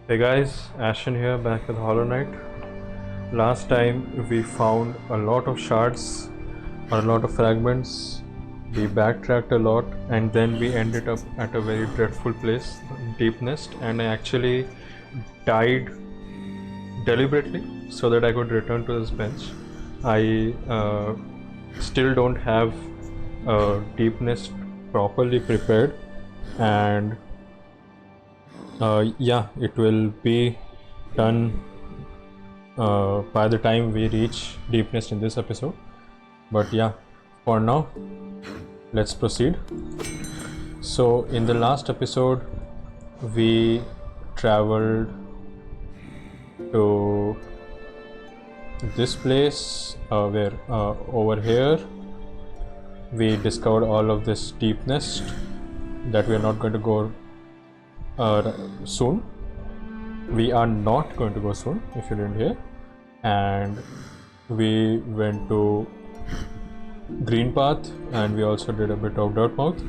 Hey guys, Ashen here, back with Hollow Knight. Last time we found a lot of shards or a lot of fragments. We backtracked a lot and then we ended up at a very dreadful place, Deep Nest, and I actually died deliberately so that I could return to this bench. I still don't have Deep Nest properly prepared, and yeah, it will be done by the time we reach Deep Nest in this episode. But yeah, for now, let's proceed. So in the last episode, we traveled to this place where over here we discovered all of this Deep Nest that we are not going to go soon. We are not going to go soon, if you didn't hear. And we went to Green Path and we also did a bit of Dirt Mouth.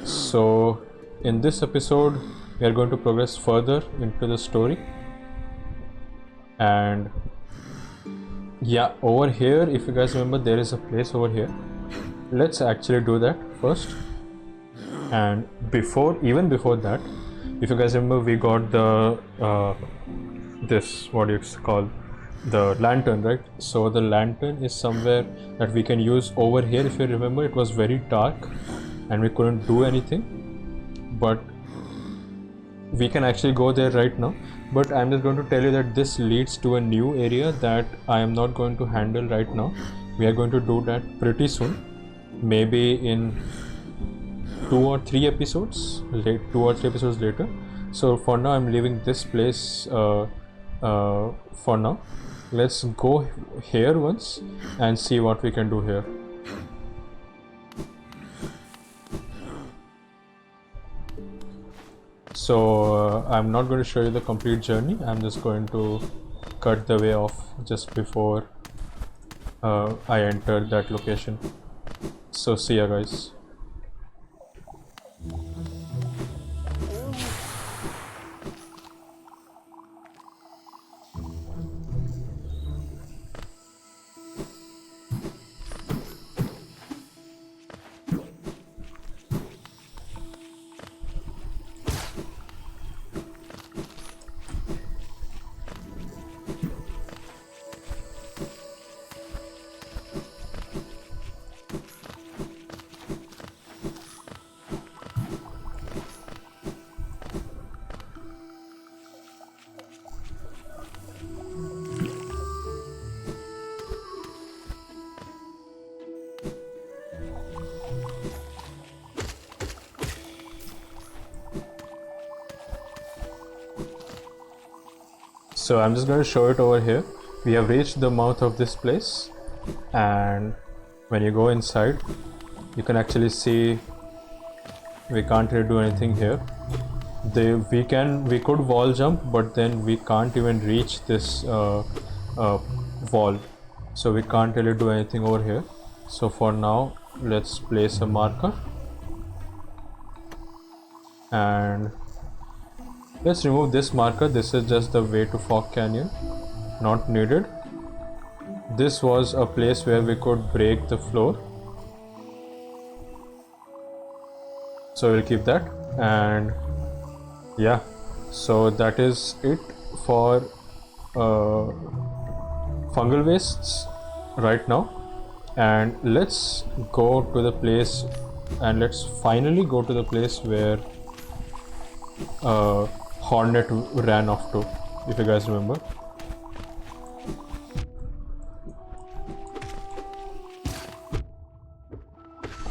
So in this episode we are going to progress further into the story, and yeah, over here, if you guys remember, there is a place over here. Let's actually do that first. And even before that, if you guys remember, we got the this, what do you call, the lantern, right? So the lantern is somewhere that we can use over here. If you remember, it was very dark and we couldn't do anything, but we can actually go there right now. But I'm just going to tell you that this leads to a new area that I am not going to handle right now. We are going to do that pretty soon, maybe in 2 or 3 episodes later. So for now I'm leaving this place for now. Let's go here once and see what we can do here. So I'm not going to show you the complete journey. I'm just going to cut the way off just before I enter that location. So see ya guys. So I'm just going to show it over here. We have reached the mouth of this place, and when you go inside, you can actually see we can't really do anything here. We could wall jump, but then we can't even reach this wall, so we can't really do anything over here. So for now, let's place a marker and let's remove this marker. This is just the way to Fog Canyon, not needed. This was a place where we could break the floor, so we'll keep that. And yeah, so that is it for fungal wastes right now. And let's go to the place, and let's finally go to the place where Hornet ran off to, if you guys remember.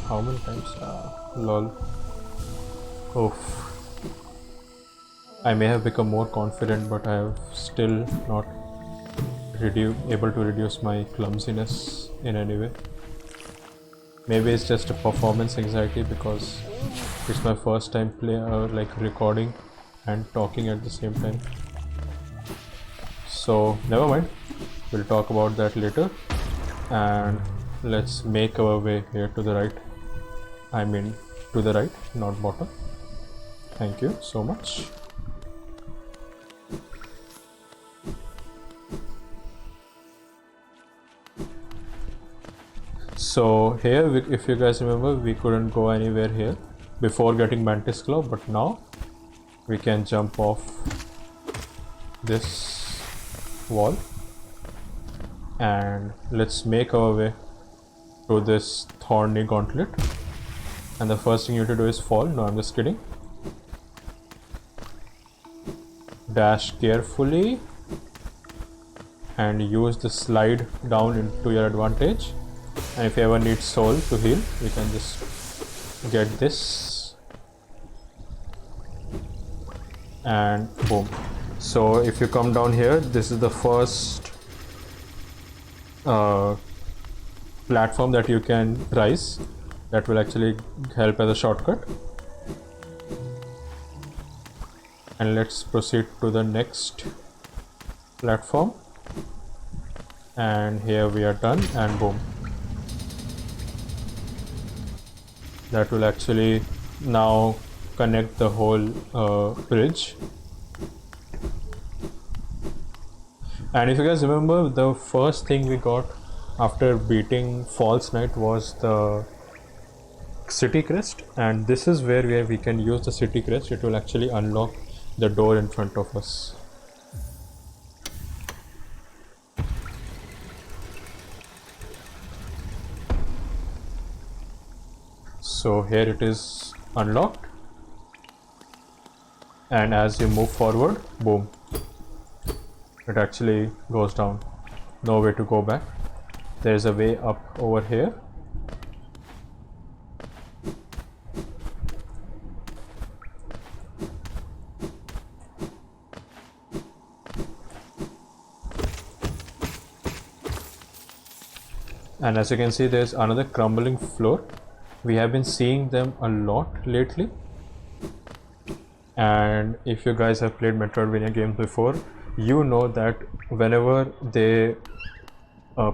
How many times? Lol. Oof. I may have become more confident, but I have still not able to reduce my clumsiness in any way. Maybe it's just a performance anxiety because it's my first time recording and talking at the same time. So never mind, we'll talk about that later. And let's make our way here to the right. I mean to the right, not bottom. Thank you so much. So here, if you guys remember, we couldn't go anywhere here before getting Mantis Claw, but now we can jump off this wall, and let's make our way to this thorny gauntlet. And the first thing you have to do is fall. No, I'm just kidding. Dash carefully and use the slide down into your advantage. And if you ever need soul to heal, you can just get this and boom. So if you come down here, this is the first platform that you can rise. That will actually help as a shortcut. And let's proceed to the next platform. And here we are done, and boom. That will actually now connect the whole bridge. And if you guys remember, the first thing we got after beating False Knight was the City Crest, and this is where we can use the City Crest. It will actually unlock the door in front of us. So here it is unlocked, and as you move forward, boom, it actually goes down. No way to go back. There's a way up over here. And as you can see, there's another crumbling floor. We have been seeing them a lot lately, and if you guys have played Metroidvania games before, you know that whenever they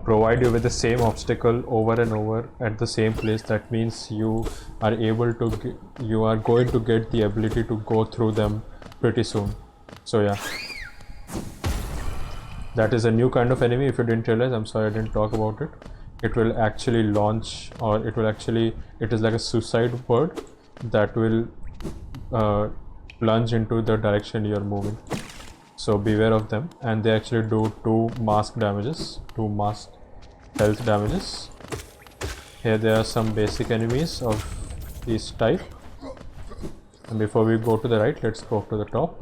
provide you with the same obstacle over and over at the same place, that means you are going to get the ability to go through them pretty soon. So yeah, that is a new kind of enemy. If you didn't realize, I'm sorry I didn't talk about it. It will actually launch, or it is like a suicide bird that will plunge into the direction you're moving. So beware of them, and they actually do 2 mask health damages. Here there are some basic enemies of this type, and before we go to the right, let's go to the top.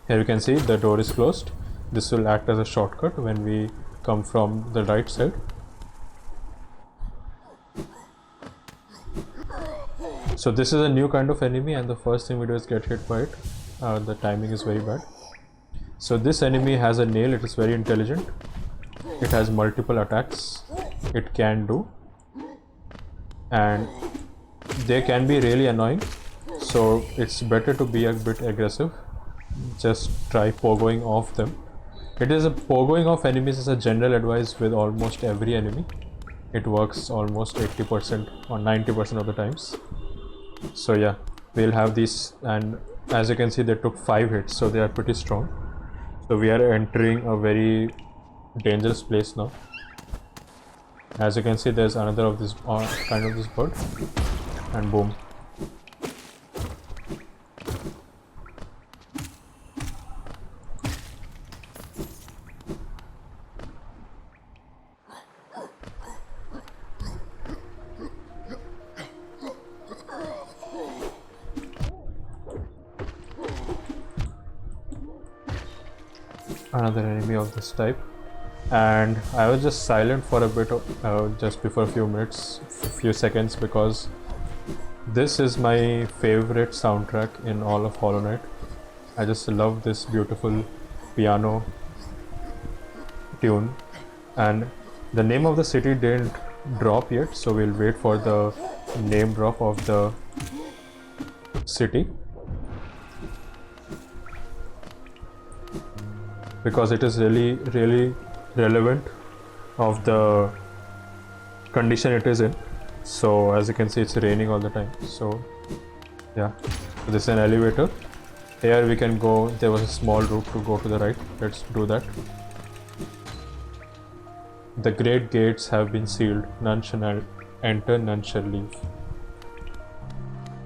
Here you can see the door is closed. This will act as a shortcut when we come from the right side. So this is a new kind of enemy, and the first thing we do is get hit by it. The timing is very bad. So this enemy has a nail. It is very intelligent. It has multiple attacks it can do, and they can be really annoying. So it's better to be a bit aggressive. Just try pogoing off them. Pogoing off enemies is a general advice with almost every enemy. It works almost 80% or 90% of the times. So yeah, we'll have these, and as you can see, they took 5 hits, so they are pretty strong. So we are entering a very dangerous place now. As you can see, there's another of this kind of this bird, and boom. Another enemy of this type, and I was just silent for a bit of just before a few seconds, because this is my favorite soundtrack in all of Hollow Knight. I just love this beautiful piano tune, and the name of the city didn't drop yet, so we'll wait for the name drop of the city, because it is really relevant of the condition it is in. So as you can see, it's raining all the time. So yeah, so this is an elevator. Here we can go. There was a small route to go to the right. Let's do that. The great gates have been sealed. None shall enter, none shall leave.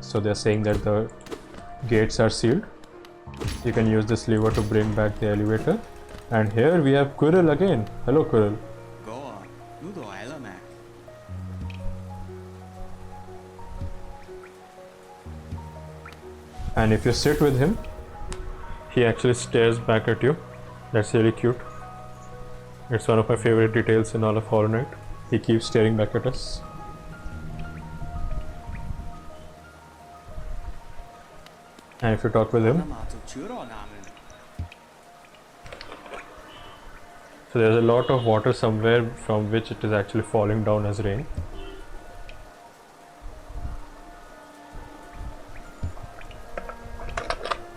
So they're saying that the gates are sealed. You can use this lever to bring back the elevator. And here we have Quirrell again. Hello, Quirrell. And if you sit with him, he actually stares back at you. That's really cute. It's one of my favorite details in all of Hollow Knight. He keeps staring back at us. And if you talk with him, so there's a lot of water somewhere from which it is actually falling down as rain.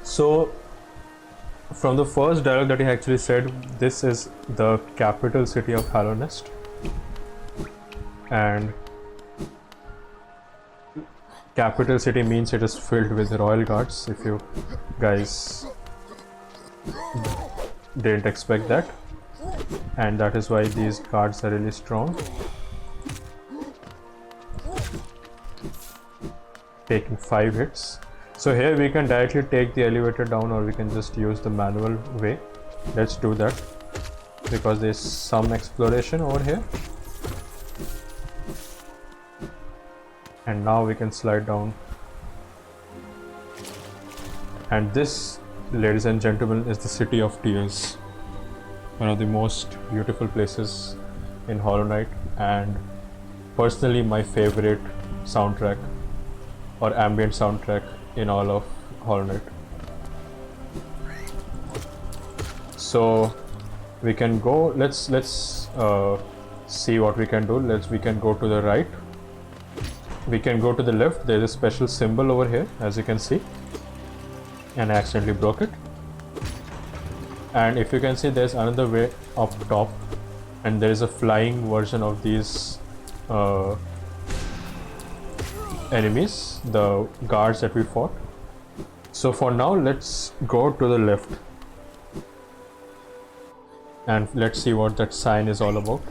So from the first dialogue that he actually said, this is the capital city of Hallownest, and capital city means it is filled with royal guards. If you guys didn't expect that, and that is why these guards are really strong, taking 5 hits. So here we can directly take the elevator down, or we can just use the manual way. Let's do that because there's some exploration over here. And now we can slide down. And this, ladies and gentlemen, is the City of Tears. One of the most beautiful places in Hollow Knight, and personally my favorite soundtrack or ambient soundtrack in all of Hollow Knight. So we can go. Let's see what we can do. We can go to the right. We can go to the left. There is a special symbol over here, as you can see, and I accidentally broke it. And if you can see, there's another way up top, and there is a flying version of these enemies, the guards that we fought. So for now, let's go to the left and let's see what that sign is all about.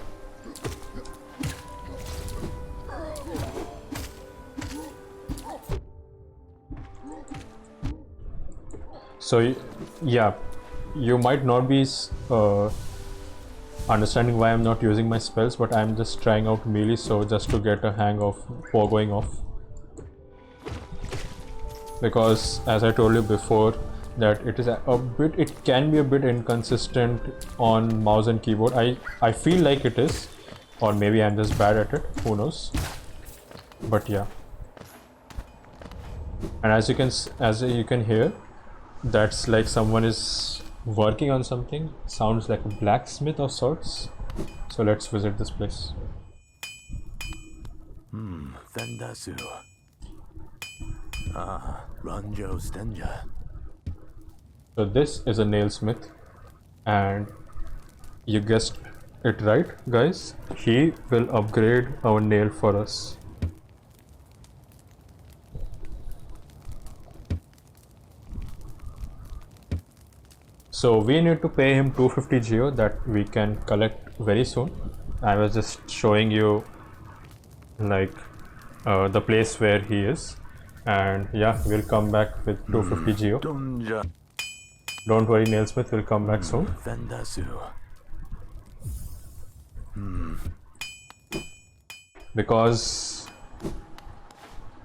So yeah, you might not be understanding why I'm not using my spells, but I'm just trying out melee, so just to get a hang of going off. Because as I told you before, that it can be a bit inconsistent on mouse and keyboard. I feel like it is, or maybe I'm just bad at it, who knows. But yeah, and as you can hear, that's like someone is working on something. Sounds like a blacksmith of sorts. So let's visit this place. Vendasu. Ranjo Stenja. So this is a nailsmith, and you guessed it right, guys. He will upgrade our nail for us. So we need to pay him 250 geo that we can collect very soon. I was just showing you like the place where he is, and yeah, we'll come back with 250 geo. Don't worry, Nailsmith will come back soon. Because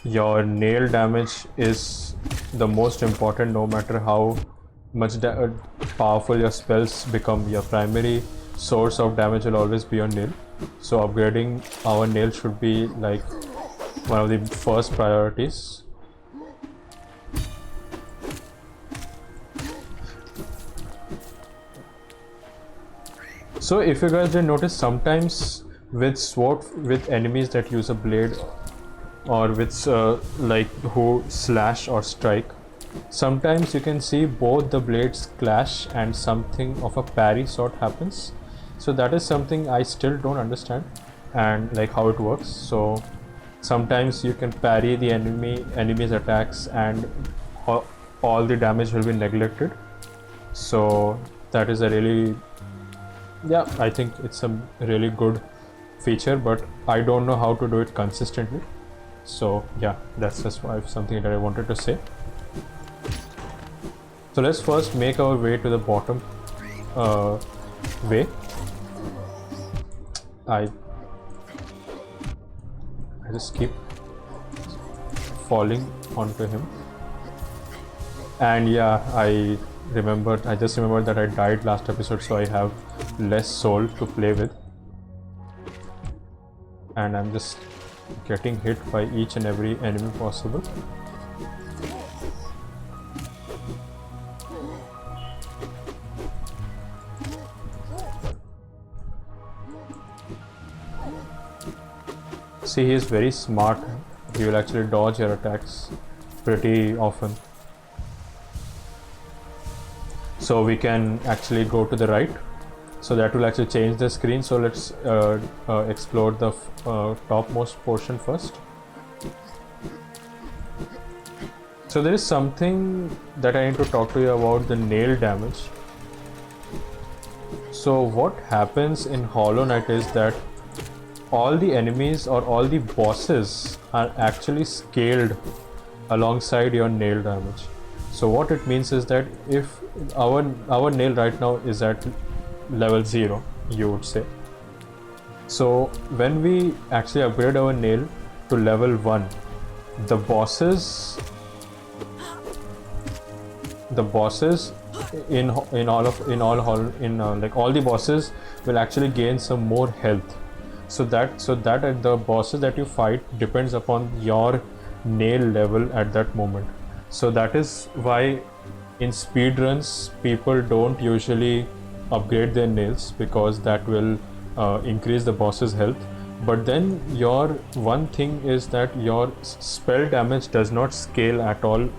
your nail damage is the most important, no matter how much powerful your spells become. Your primary source of damage will always be your nail. So upgrading our nail should be like one of the first priorities. So if you guys didn't notice, sometimes with enemies that use a blade, or with like who slash or strike, sometimes you can see both the blades clash and something of a parry sort happens. So that is something I still don't understand and like how it works. So sometimes you can parry the enemy's attacks and all the damage will be neglected. So that is a really, yeah, I think it's a really good feature, but I don't know how to do it consistently. So yeah, that's just something that I wanted to say. So let's first make our way to the bottom way. I just keep falling onto him, and yeah, I just remembered that I died last episode, so I have less soul to play with, and I'm just getting hit by each and every enemy possible. See, he is very smart. He will actually dodge your attacks pretty often. So we can actually go to the right. So that will actually change the screen. So let's explore the topmost portion first. So there is something that I need to talk to you about, the nail damage. So what happens in Hollow Knight is that all the enemies or all the bosses are actually scaled alongside your nail damage. So what it means is that if our nail right now is at level 0, you would say. So when we actually upgrade our nail to level 1, the bosses in all the bosses will actually gain some more health. So that the bosses that you fight depends upon your nail level at that moment. So that is why in speedruns people don't usually upgrade their nails, because that will increase the boss's health. But then your one thing is that your spell damage does not scale at all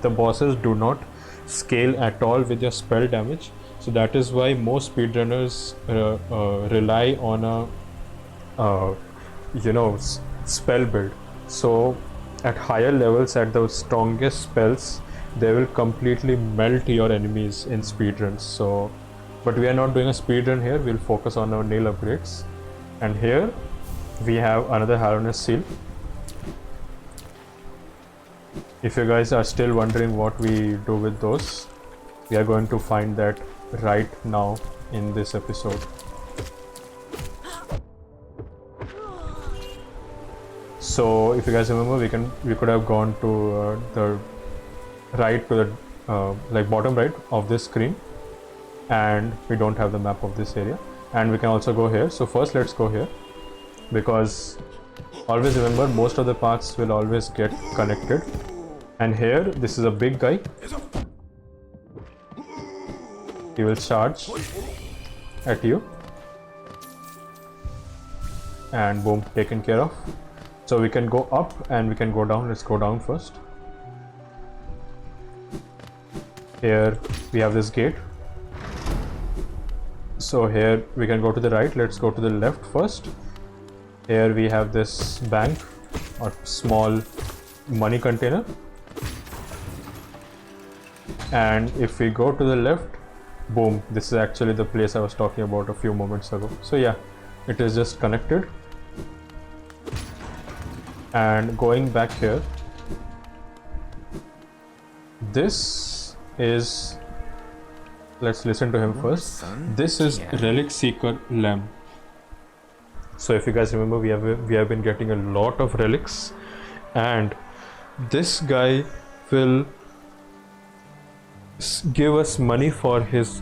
the bosses do not scale at all with your spell damage. So that is why most speedrunners rely on a spell build. So at higher levels, at the strongest spells, they will completely melt your enemies in speedruns. So, but we are not doing a speedrun here. We'll focus on our nail upgrades. And here we have another Hallowness seal. If you guys are still wondering what we do with those, we are going to find that right now in this episode. So if you guys remember, we could have gone to the right, to the bottom right of this screen, and we don't have the map of this area. And we can also go here. So first let's go here, because always remember, most of the paths will always get connected. And here, this is a big guy. He will charge at you, and boom, taken care of. So we can go up and we can go down. Let's go down first. Here we have this gate. So here we can go to the right. Let's go to the left first. Here we have this bank or small money container. And if we go to the left, boom, this is actually the place I was talking about a few moments ago. So yeah, it is just connected. And going back here, this is, let's listen to him first. This is Relic Seeker Lamb. So if you guys remember, we have been getting a lot of relics, and this guy will give us money for his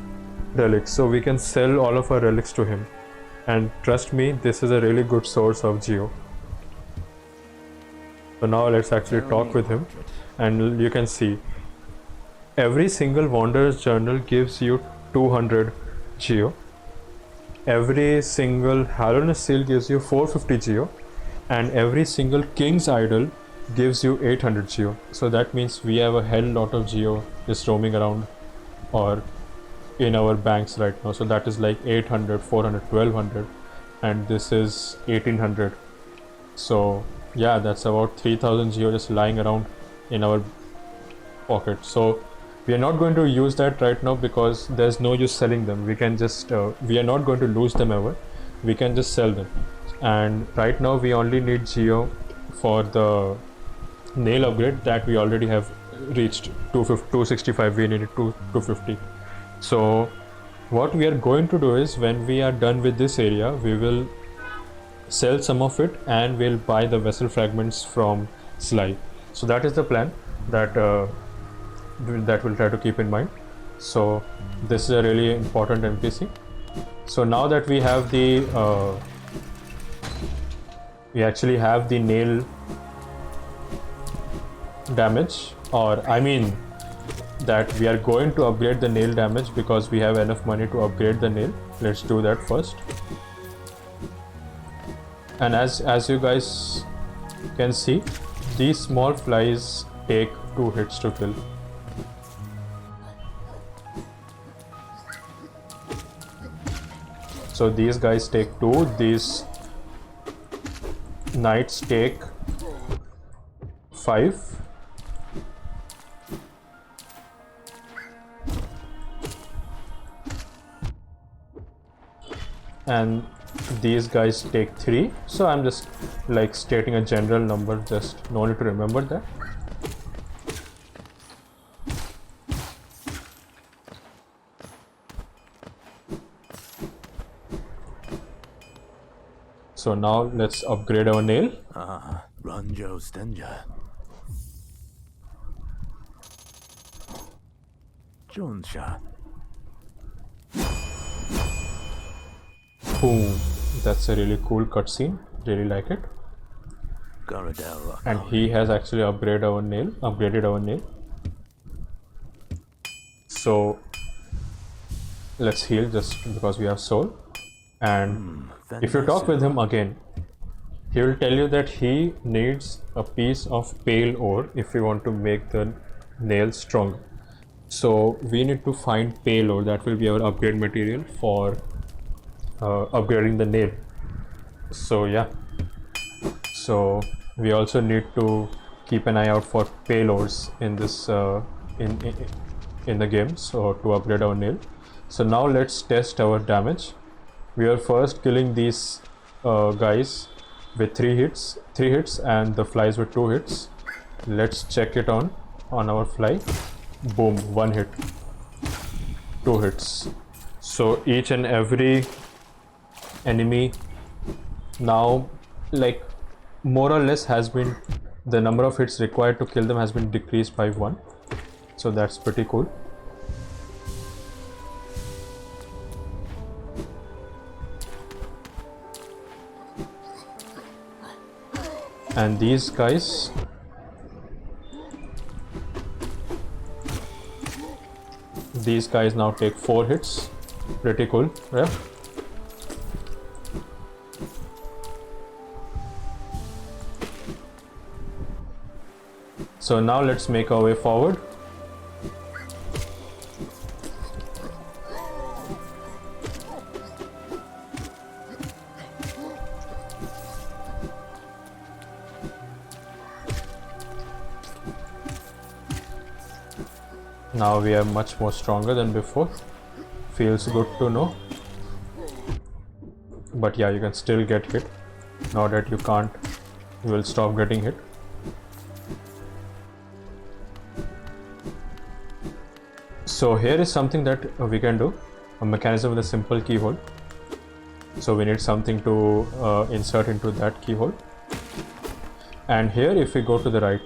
relics, so we can sell all of our relics to him. And trust me, this is a really good source of geo. So now let's actually talk with him, and you can see every single Wanderer's Journal gives you 200 geo. Every single Hallowness Seal gives you 450 geo, and every single King's Idol gives you 800 geo. So that means we have a hell lot of geo just roaming around or in our banks right now. So that is like 800, 400, 1200, and this is 1800. So Yeah, that's about 3000 geo just lying around in our pocket. So we are not going to use that right now because there's no use selling them. We can just we are not going to lose them ever. We can just sell them. And right now we only need geo for the nail upgrade that we already have reached 265. We needed 250. So what we are going to do is, when we are done with this area, we will sell some of it and we'll buy the vessel fragments from Sly. So that is the plan that that we'll try to keep in mind. So this is a really important NPC. So now that we have the we actually have the nail damage, or I mean that we are going to upgrade the nail damage because we have enough money to upgrade the nail. Let's do that first. And as you guys can see, these small flies take 2 hits to kill. So these guys take 2, these knights take 5. And these guys take 3. So I'm just like stating a general number, just no need to remember that. So now let's upgrade our nail. Ranjo Stenja. Jonsha. Boom. That's a really cool cutscene. Really like it. Garadel. And he has actually upgraded our nail. So let's heal just because we have soul. And if you talk with him again, he will tell you that he needs a piece of pale ore if we want to make the nail stronger. So we need to find pale ore. That will be our upgrade material for upgrading the nail. So yeah, so we also need to keep an eye out for pale ores in this in the game, so to upgrade our nail. So now let's test our damage. We are first killing these guys with 3 hits and the flies with 2 hits. Let's check it on our fly. Boom, 1 hit, 2 hits. So each and every enemy now, like, more or less has been, the number of hits required to kill them has been decreased by 1. So that's pretty cool. And these guys, now take 4 hits. Pretty cool, yeah. So now let's make our way forward. Now we are much more stronger than before. Feels good to know. But yeah, you can still get hit. Now that you can't, you will stop getting hit. So here is something that we can do, a mechanism with a simple keyhole. So we need something to insert into that keyhole. And here, if we go to the right,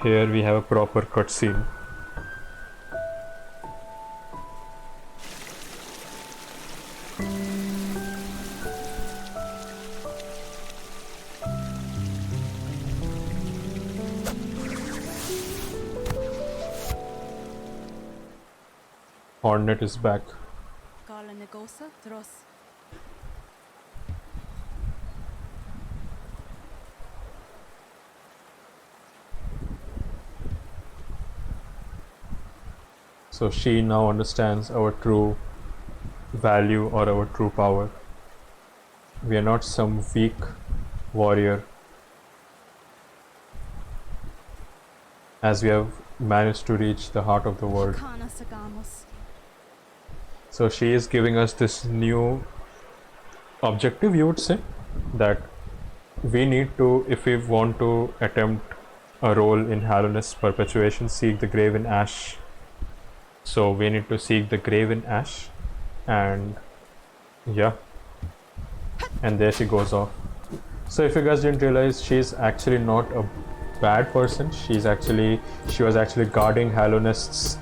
here we have a proper cutscene. Hornet is back. So she now understands our true value or our true power. We are not some weak warrior, as we have managed to reach the heart of the world. So she is giving us this new objective, you would say, that we need to, if we want to attempt a role in Hallowness perpetuation, seek the grave in ash. So we need to seek the grave in ash, and yeah, and there she goes off. So if you guys didn't realize, she's actually not a bad person. She was actually guarding Hallownest's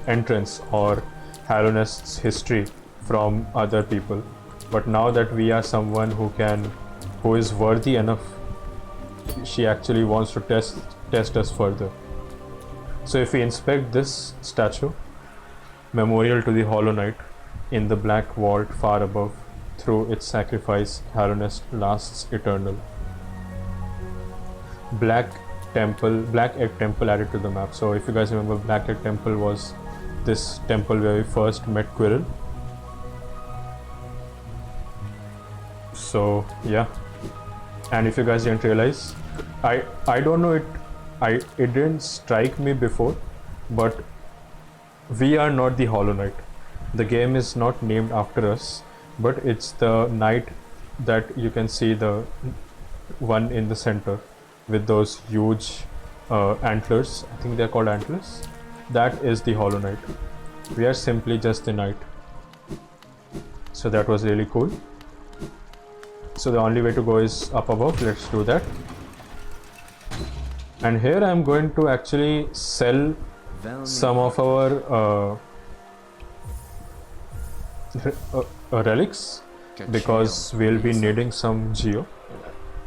entrance or Hallownest's history from other people. But now that we are someone who is worthy enough, she actually wants to test us further. So if we inspect this statue, memorial to the Hollow Knight, in the black vault far above, through its sacrifice, Hallownest lasts eternal. Black Egg Temple added to the map. So if you guys remember, Black Egg Temple was this temple where we first met Quirrell. So yeah, and if you guys didn't realize, I don't know, it didn't strike me before, but we are not the Hollow Knight. The game is not named after us, but it's the knight that you can see, the one in the center with those huge antlers. I think they're called antlers. That is the Hollow Knight. We are simply just the knight. So that was really cool. So the only way to go is up above. Let's do that. And here I'm going to actually sell some of our relics, because we'll be needing some geo.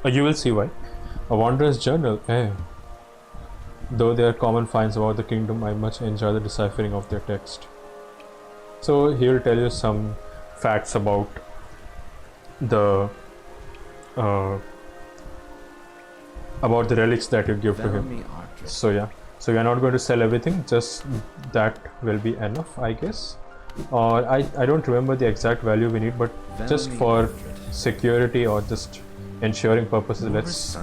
You will see why. A Wanderer's Journal. Though they are common finds about the kingdom, I much enjoy the deciphering of their text. So he'll tell you some facts about the relics that you give to him. So yeah, so we are not going to sell everything, just that will be enough, I guess. Or I don't remember the exact value we need, but just for security or just ensuring purposes, let's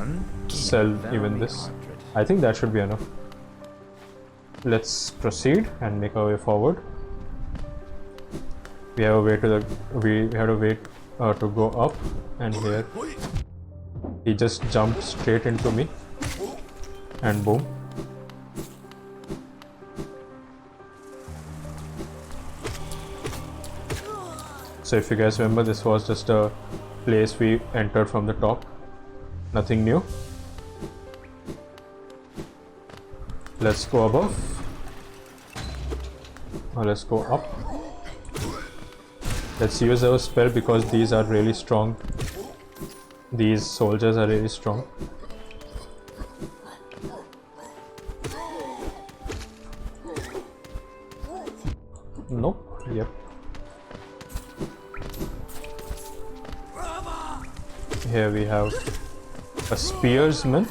sell even this. I think that should be enough. Let's proceed and make our way forward. We have a way to go up, and here he just jumped straight into me, and boom. So if you guys remember, this was just a place we entered from the top, nothing new. Let's go above. Now let's go up. Let's use our spell, because these are really strong. These soldiers are really strong. Nope. Yep. Here we have a spearsman,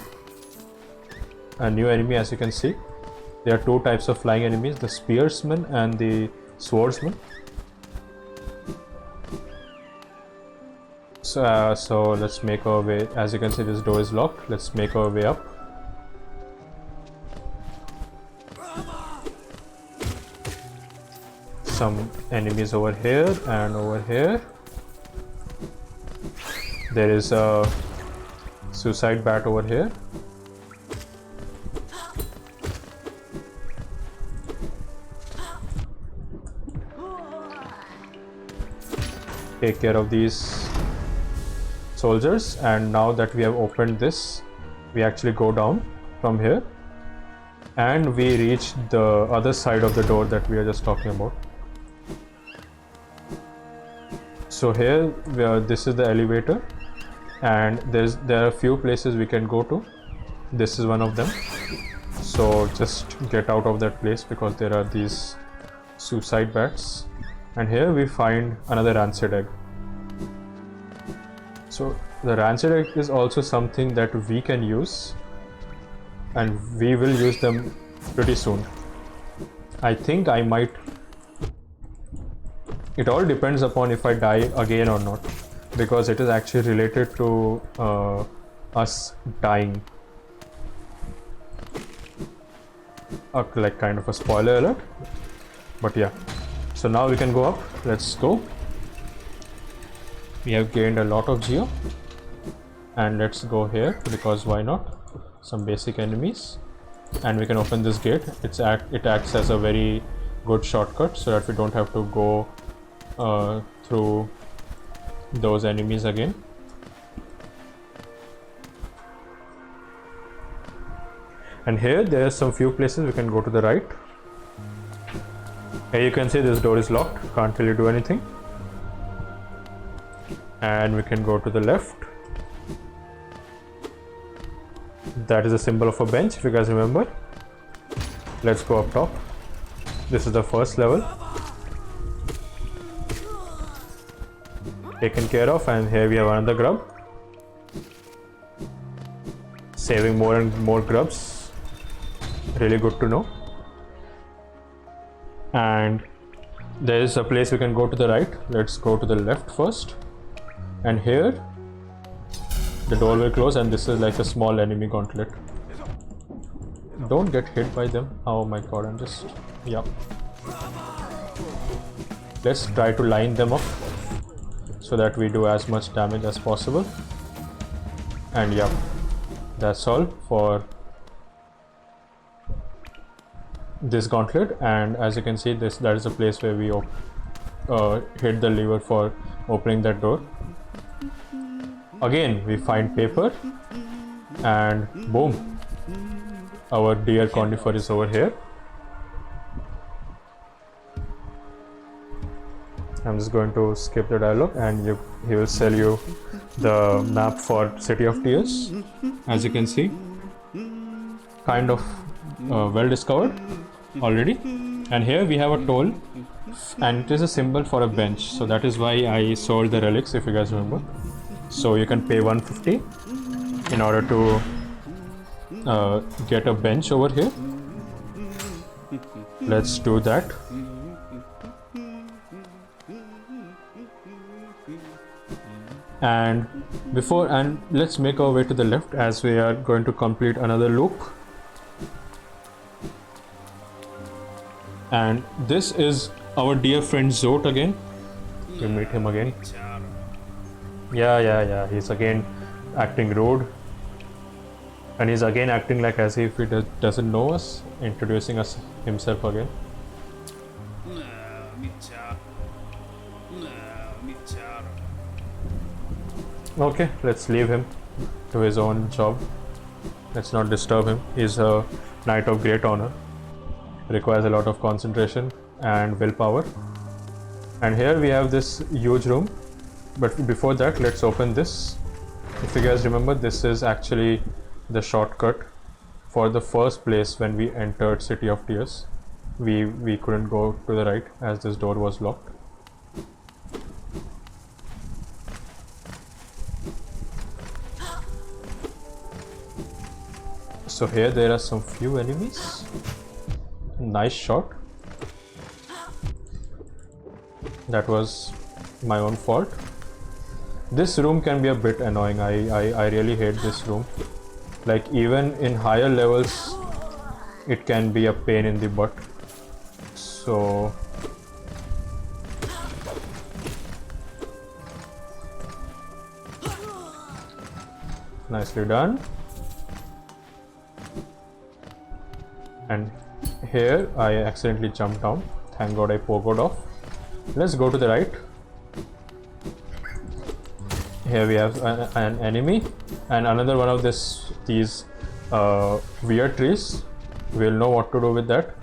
a new enemy. As you can see, there are two types of flying enemies, the spearsman and the swordsman. So let's make our way. As you can see, this door is locked. Let's make our way up. Some enemies over here and over here. There is a suicide bat over here. Take care of these soldiers, and now that we have opened this, we actually go down from here and we reach the other side of the door that we are just talking about. So here this is the elevator, and there are a few places we can go to. This is one of them, so just get out of that place because there are these suicide bats. And here we find another rancid egg. So the rancid egg is also something that we can use, and we will use them pretty soon. I think I might it all depends upon if I die again or not, because it is actually related to us dying. Like kind of a spoiler alert, but yeah. So now we can go up. Let's go. We have gained a lot of geo, and let's go here because why not? Some basic enemies, and we can open this gate. It acts as a very good shortcut so that we don't have to go through those enemies again. And here there are some few places we can go to the right. Here you can see this door is locked, can't really do anything. And we can go to the left. That is a symbol of a bench, if you guys remember. Let's go up top. This is the first level. Taken care of, and here we have another grub. Saving more and more grubs. Really good to know. And there is a place we can go to the right. Let's go to the left first. And here the door will close, and this is like a small enemy gauntlet. Don't get hit by them. Oh my god, I'm just... yeah. Let's try to line them up so that we do as much damage as possible. And yeah, that's all for this gauntlet. And as you can see, that is a place where we hit the lever for opening that door. Again we find paper, and boom, our dear conifer is over here. I'm just going to skip the dialogue, and he will sell you the map for City of Tears. As you can see, kind of well discovered already. And here we have a toll, and it is a symbol for a bench, so that is why I sold the relics, if you guys remember. So you can pay 150 in order to get a bench over here. Let's do that. And let's make our way to the left, as we are going to complete another loop. And this is our dear friend Zot again. You meet him again. Yeah, he's again acting rude, and he's again acting like as if he doesn't know us, introducing us himself again. Okay, let's leave him to his own job. Let's not disturb him. He's a knight of great honor. Requires a lot of concentration and willpower. And here we have this huge room, but before that, let's open this. If you guys remember, this is actually the shortcut for the first place when we entered City of Tears. We couldn't go to the right as this door was locked. So here there are some few enemies. Nice shot. That was my own fault. This room can be a bit annoying. I really hate this room. Like even in higher levels, it can be a pain in the butt. So nicely done. And here I accidentally jumped down. Thank god I pogoed off. Let's go to the right. Here we have an enemy and another one of these weird trees. We'll know what to do with that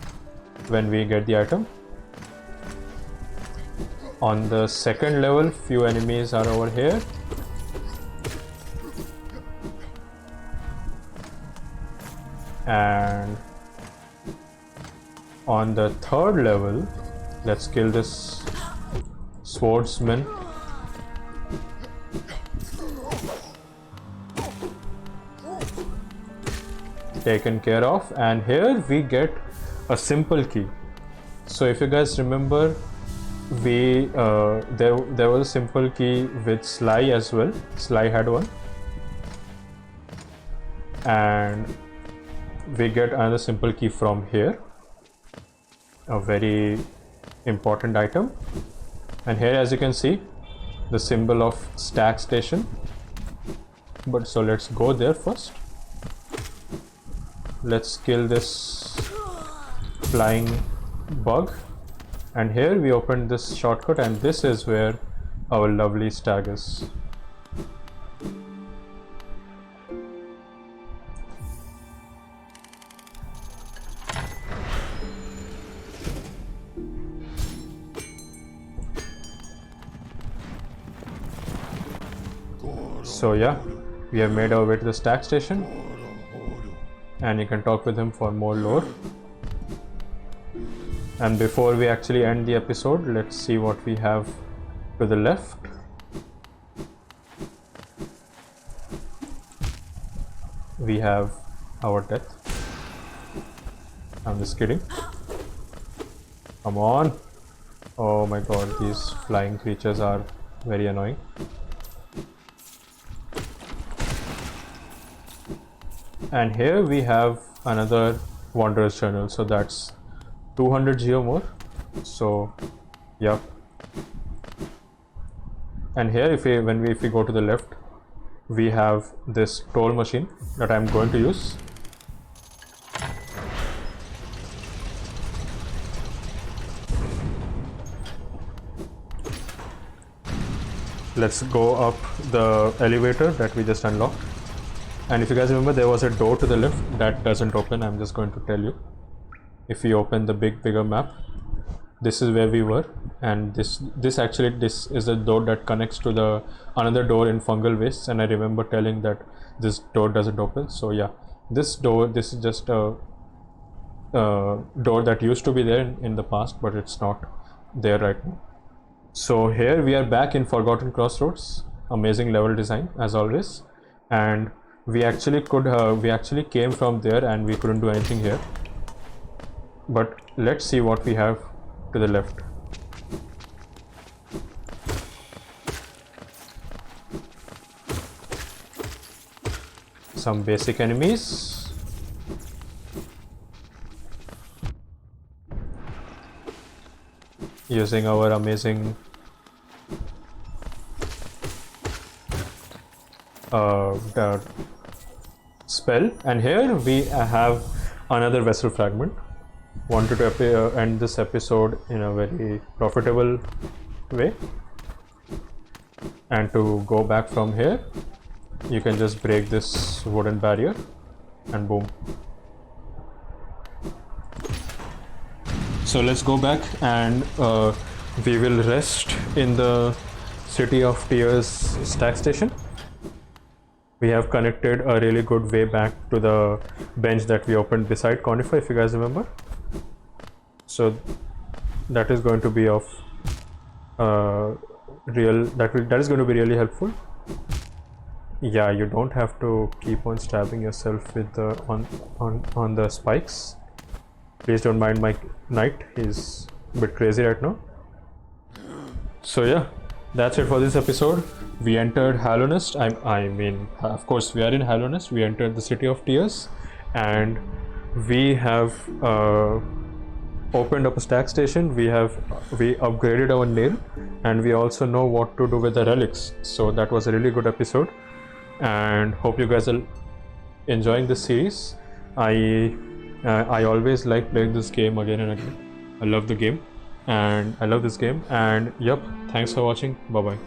when we get the item. On the second level, few enemies are over here. And on the third level, let's kill this swordsman. Taken care of, and here we get a simple key. So if you guys remember, there was a simple key with Sly as well. Sly had one, and we get another simple key from here, a very important item. And here, as you can see, the symbol of stack station. But so let's go there first. Let's kill this flying bug, and here we open this shortcut, and this is where our lovely stag is. So yeah, we have made our way to the stack station, and you can talk with him for more lore. And before we actually end the episode, let's see what we have to the left. We have our death. I'm just kidding. Come on. Oh my god, these flying creatures are very annoying. And here we have another Wanderer's Journal, so that's 200 geo more. So yeah. And here if we go to the left, we have this toll machine that I'm going to use. Let's go up the elevator that we just unlocked. And if you guys remember, there was a door to the left that doesn't open. I'm just going to tell you. If we open the bigger map, this is where we were, and this is a door that connects to the another door in fungal wastes, and I remember telling that this door doesn't open. So yeah, this is just a door that used to be there in the past, but it's not there right now. So here we are back in Forgotten Crossroads. Amazing level design as always, and we actually came from there and we couldn't do anything here. But let's see what we have to the left. Some basic enemies. Using our amazing spell. And here we have another vessel fragment. Wanted to end this episode in a very profitable way, and to go back from here, you can just break this wooden barrier and boom. So let's go back, and we will rest in the City of Tears stack station. We have connected a really good way back to the bench that we opened beside Conifer, if you guys remember. So that is going to be of that is going to be really helpful. Yeah, you don't have to keep on stabbing yourself with the on the spikes. Please don't mind my knight, he's a bit crazy right now. So yeah, that's it for this episode. We entered Hallownest. I mean, of course we are in Hallownest. We entered the City of Tears, and we have opened up a stack station. We upgraded our nail, and we also know what to do with the relics. So that was a really good episode, and hope you guys are enjoying this series. I always like playing this game again and again. I love the game, and I love this game. And yep, thanks for watching. Bye bye.